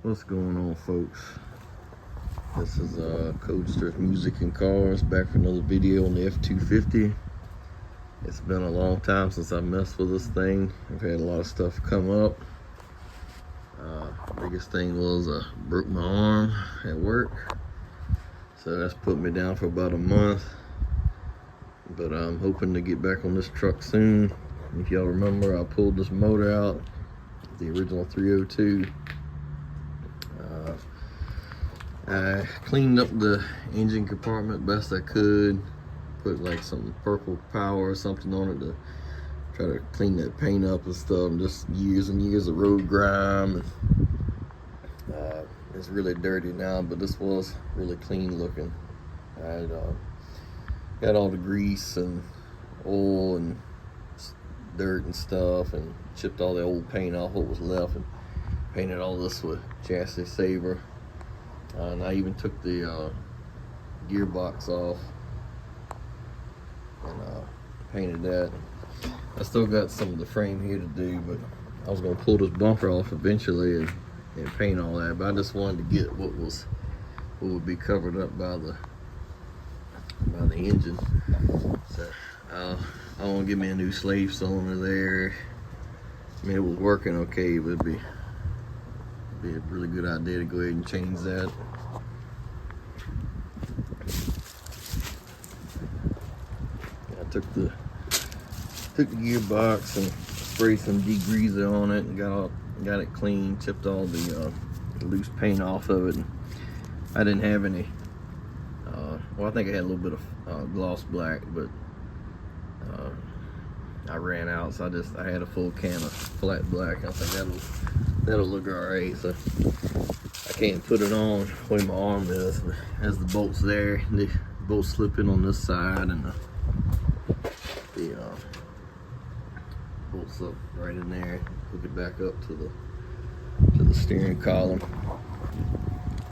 What's going on, folks? This is Codesters Music and Cars, back for another video on the F-250. It's been a long time since I messed with this thing. I've had a lot of stuff come up. Biggest thing was I broke my arm at work, so that's put me down for about a month. But I'm hoping to get back on this truck soon. If y'all remember, I pulled this motor out, the original 302. I cleaned up the engine compartment best I could, put like some purple power or something on it to try to clean that paint up and stuff, and just years and years of road grime. It's really dirty now, but this was really clean looking. I had got all the grease and oil and dirt and stuff, and chipped all the old paint off what was left, and painted all this with chassis saver. And I even took the gearbox off and painted that. I still got some of the frame here to do, but I was gonna pull this bumper off eventually and paint all that. But I just wanted to get what would be covered up by the engine. So I want to get me a new slave cylinder there. I mean, it was working okay, but it'd be a really good idea to go ahead and change that. I took the gearbox and sprayed some degreaser on it and got it clean, chipped all the loose paint off of it. And I didn't have any, well, I think I had a little bit of gloss black, but I ran out, so I had a full can of flat black. I think that'll look all right. So I can't put it on the way my arm is. As the bolts there, the bolts slip in on this side, and the bolts up right in there. Hook it back up to the steering column.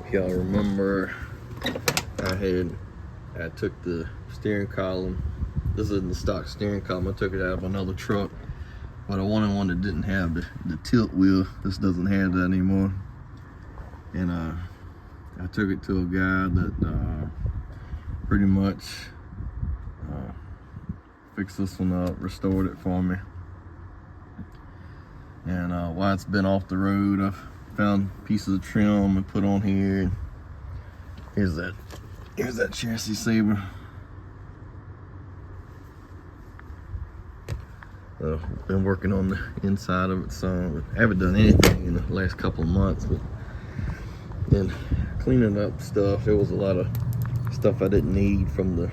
If y'all remember, I took the steering column. This isn't the stock steering column. I took it out of another truck, but I wanted one that didn't have the tilt wheel. This doesn't have that anymore. And I took it to a guy that pretty much fixed this one up, restored it for me. And while it's been off the road, I've found pieces of trim and put on here. Here's that chassis saver. Been working on the inside of it some. I haven't done anything in the last couple of months, but then cleaning up stuff. There was a lot of stuff I didn't need from the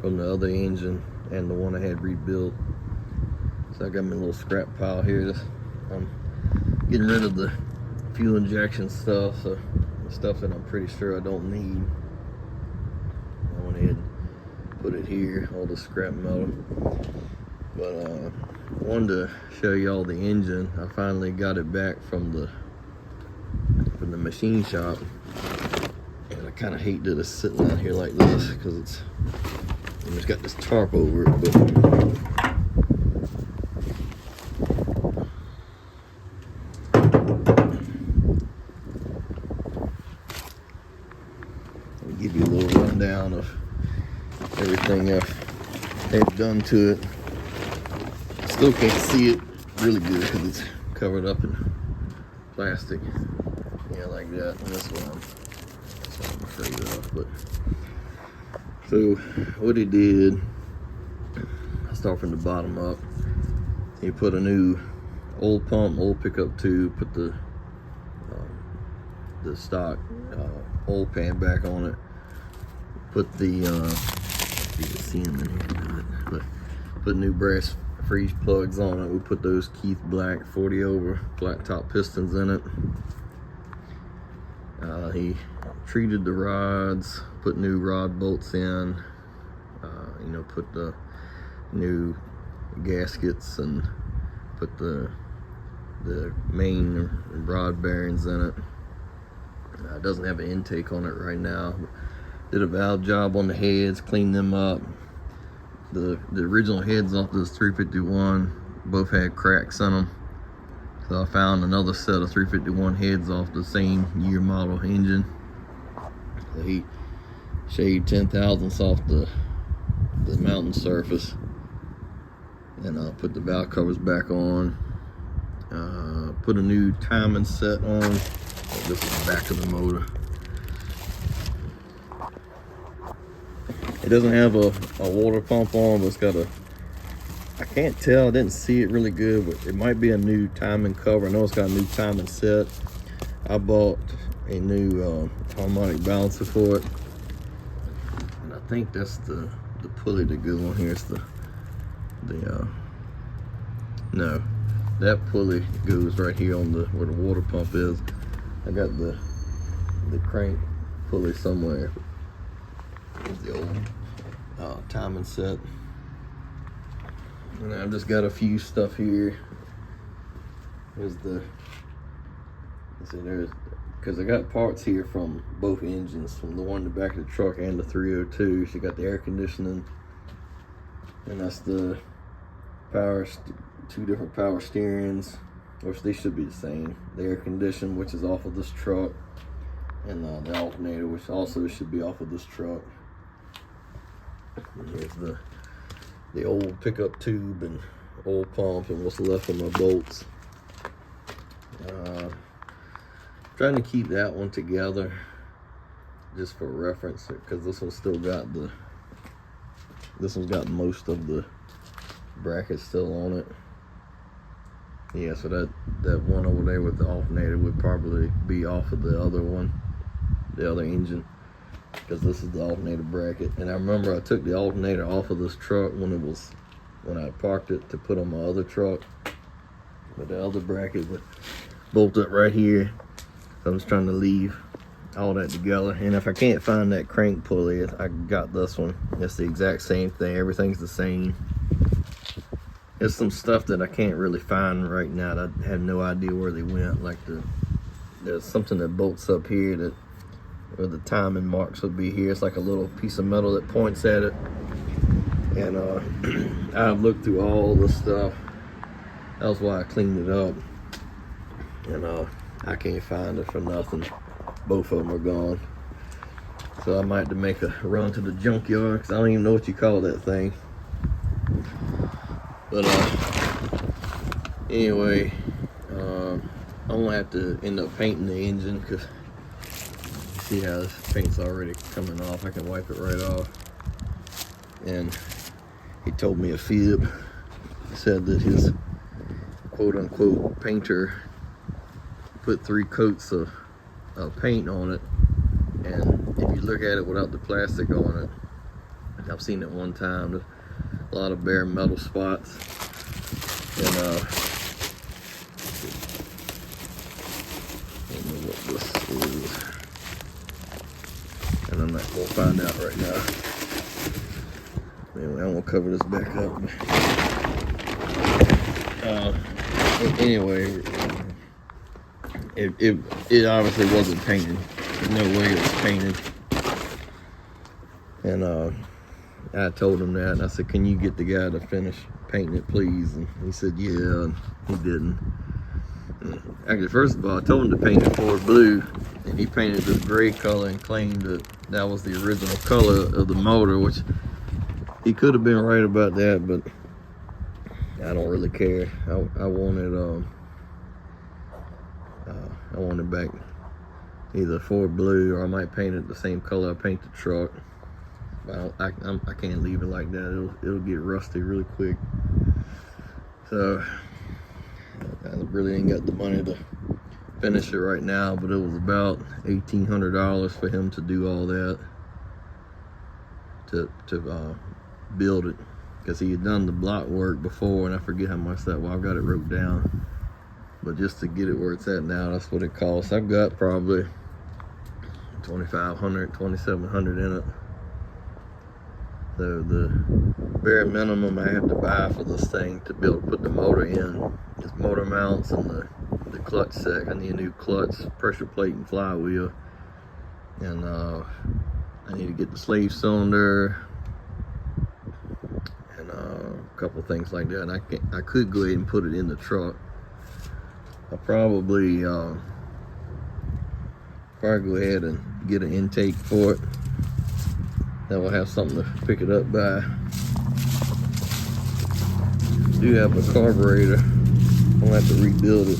other engine and the one I had rebuilt. So I got me a little scrap pile here. I'm getting rid of the fuel injection stuff, so the stuff that I'm pretty sure I don't need. I went ahead and put it here, all the scrap metal. But I wanted to show y'all the engine. I finally got it back from the machine shop, and I kind of hate that it's sitting out here like this because it's got this tarp over it. But give you a little rundown of everything I've had done to it. Still can't see it really good because it's covered up in plastic, yeah, like that. And that's what I'm afraid of. But so what he did, I start from the bottom up. He put a new oil pump, oil pickup tube, put the stock oil pan back on it. Put the you can see them in here, but put new brass freeze plugs on it. We put those Keith Black 40 over flat top pistons in it. He treated the rods, put new rod bolts in, put the new gaskets and put the main rod bearings in it. It doesn't have an intake on it right now. Did a valve job on the heads, cleaned them up. The original heads off this 351 both had cracks in them. So I found another set of 351 heads off the same year model engine. So he shaved 10 thousandths off the mounting surface, and put the valve covers back on. Put a new timing set on. This is the back of the motor. It doesn't have a water pump on, but it's got a, I can't tell, I didn't see it really good, but it might be a new timing cover. I know it's got a new timing set. I bought a new harmonic balancer for it. And I think that's the pulley that goes on here. It's no, that pulley goes right here on where the water pump is. I got the crank pulley somewhere. Here's the old timing set. And I've just got a few stuff here. There's because I got parts here from both engines, from the one in the back of the truck and the 302. So you got the air conditioning, and that's the two different power steerings, which they should be the same. The air condition, which is off of this truck, and the alternator, which also should be off of this truck. And here's the old pickup tube and oil pump and what's left of my bolts. Trying to keep that one together just for reference, because this one's got most of the brackets still on it. Yeah, so that one over there with the alternator would probably be off of the other one, the other engine, because this is the alternator bracket. And I remember I took the alternator off of this truck when I parked it to put on my other truck, but the other bracket would bolt up right here. So I'm just trying to leave all that together. And if I can't find that crank pulley, I got this one. It's the exact same thing. Everything's the same. There's some stuff that I can't really find right now. I have no idea where they went. Like there's something that bolts up here where the timing marks would be here. It's like a little piece of metal that points at it. And I've looked through all the stuff. That's why I cleaned it up. And I can't find it for nothing. Both of them are gone. So I might have to make a run to the junkyard, because I don't even know what you call that thing. But anyway, I'm gonna have to end up painting the engine, because you see how this paint's already coming off. I can wipe it right off. And he told me a fib. He said that his quote-unquote painter put 3 coats of paint on it, and if you look at it without the plastic on it, I've seen it one time, there's a lot of bare metal spots. And I don't know what this is, and I'm not gonna find out right now. Anyway, I'm gonna cover this back up. Anyway, it obviously wasn't painted. There's no way it was painted. And I told him that, and I said, can you get the guy to finish painting it, please? And he said, yeah, and he didn't. And actually, first of all, I told him to paint it forward blue, and he painted this gray color and claimed that was the original color of the motor, which he could have been right about that, but I don't really care. I wanted back either forward blue, or I might paint it the same color I paint the truck. But I can't leave it like that. It'll get rusty really quick. So I really ain't got the money to finish it right now, but it was about $1,800 for him to do all that, to build it, because he had done the block work before, and I forget how much that was. I've got it wrote down. But just to get it where it's at now, that's what it costs. I've got probably $2,500, $2,700 in it. So the bare minimum I have to buy for this thing to be able to put the motor in is motor mounts and the clutch set. I need a new clutch, pressure plate, and flywheel. And I need to get the slave cylinder and a couple things like that. And I could go ahead and put it in the truck. I'll probably go ahead and get an intake for it. That will have something to pick it up by. I do have a carburetor. I'll have to rebuild it.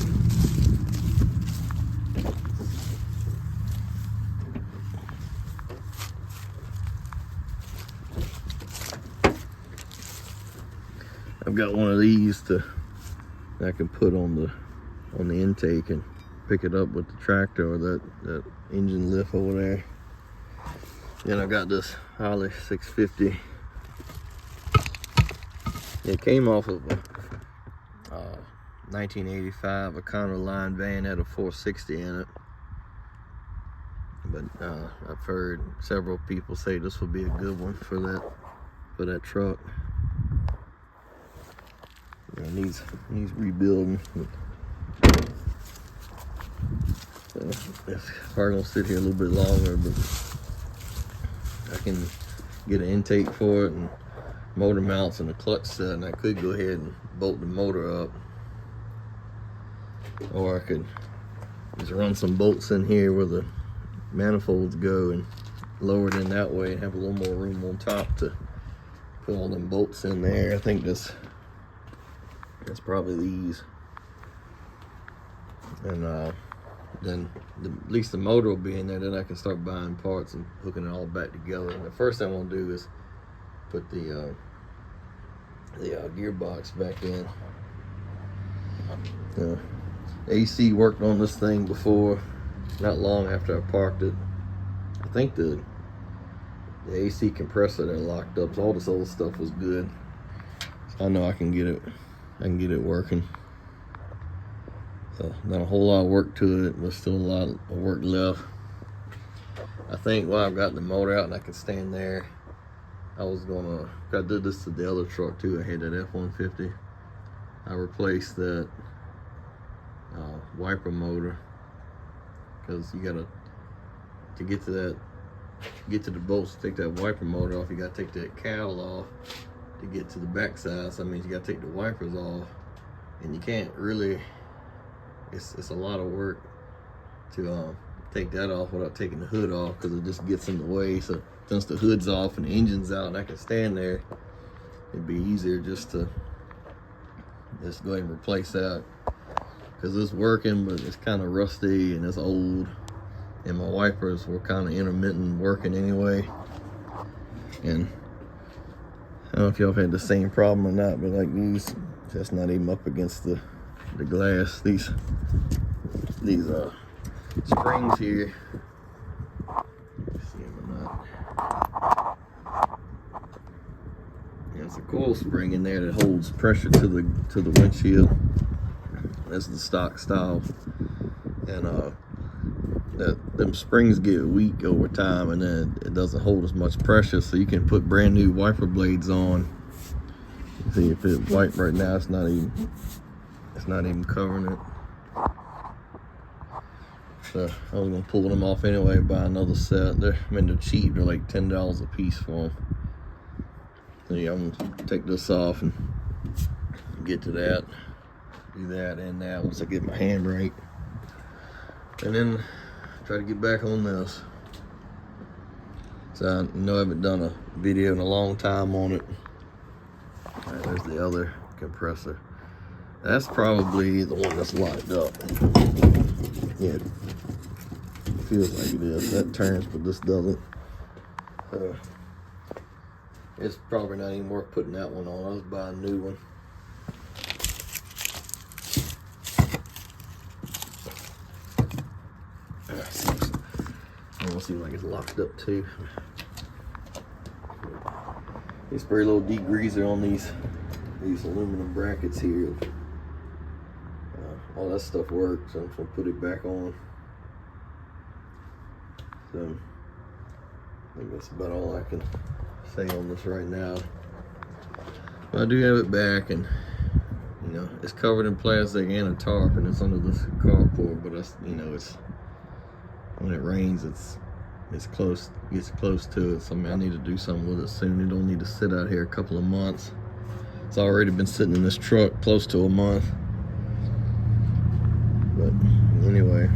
I've got one of these that I can put on the intake and pick it up with the tractor or that engine lift over there. Then I got this Holley 650. It came off of a 1985 Econoline van, had a 460 in it. But I've heard several people say this would be a good one for that truck. It needs rebuilding. It's probably gonna sit here a little bit longer, but I can get an intake for it and motor mounts and a clutch set, and I could go ahead and bolt the motor up, or I could just run some bolts in here where the manifolds go and lower it in that way and have a little more room on top to put all them bolts in there. I think that's probably these, and then at least the motor will be in there. Then I can start buying parts and hooking it all back together. And the first thing I want to do is put the gearbox back in. AC worked on this thing before, not long after I parked it. I think the AC compressor that locked up, so all this other stuff was good. So I know I can get it working. So not a whole lot of work to it, but still a lot of work left. I think while I've got the motor out and I can stand there, I did this to the other truck too. I had that F-150. I replaced that wiper motor, because you gotta, to get to the bolts to take that wiper motor off, you gotta take that cowl off to get to the back side. So that means you gotta take the wipers off, and you can't really, it's a lot of work to take that off without taking the hood off, because it just gets in the way. So since the hood's off and the engine's out and I can stand there, it'd be easier just to go ahead and replace that, because it's working, but it's kind of rusty and it's old, and my wipers were kind of intermittent working anyway. And I don't know if y'all had the same problem or not, but like these, that's not even up against the glass. These springs here, see them or not. There's a coil spring in there that holds pressure to the windshield. That's the stock style, and them springs get weak over time, and then it doesn't hold as much pressure. So you can put brand new wiper blades on. See, if it's white right now, it's not even covering it. So I was gonna pull them off anyway, buy another set. They're cheap. They're like $10 a piece for them. So yeah, I'm gonna take this off and get to that. Do that and that once I get my handbrake, and then try to get back on this. So I know I haven't done a video in a long time on it. All right, there's the other compressor. That's probably the one that's locked up. Yeah, it feels like it is. That turns, but this doesn't. It's probably not even worth putting that one on. I'll just buy a new one. Almost seems like it's locked up too. You spray a little degreaser on these aluminum brackets here. All that stuff works, so I'm just gonna put it back on. So I think that's about all I can say on this right now. But I do have it back, and you know, it's covered in plastic and a tarp, and it's under this carport. But it's, you know, it's, when it rains, it's close, gets close to it. So I mean, I need to do something with it soon. It don't need to sit out here a couple of months. It's already been sitting in this truck close to a month. But anyway,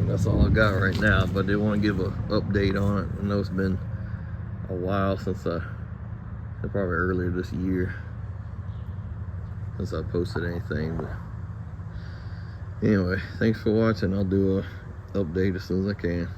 that's all I got right now. But I did want to give an update on it. I know it's been a while since probably earlier this year, since I posted anything. But anyway, thanks for watching. I'll do a update as soon as I can.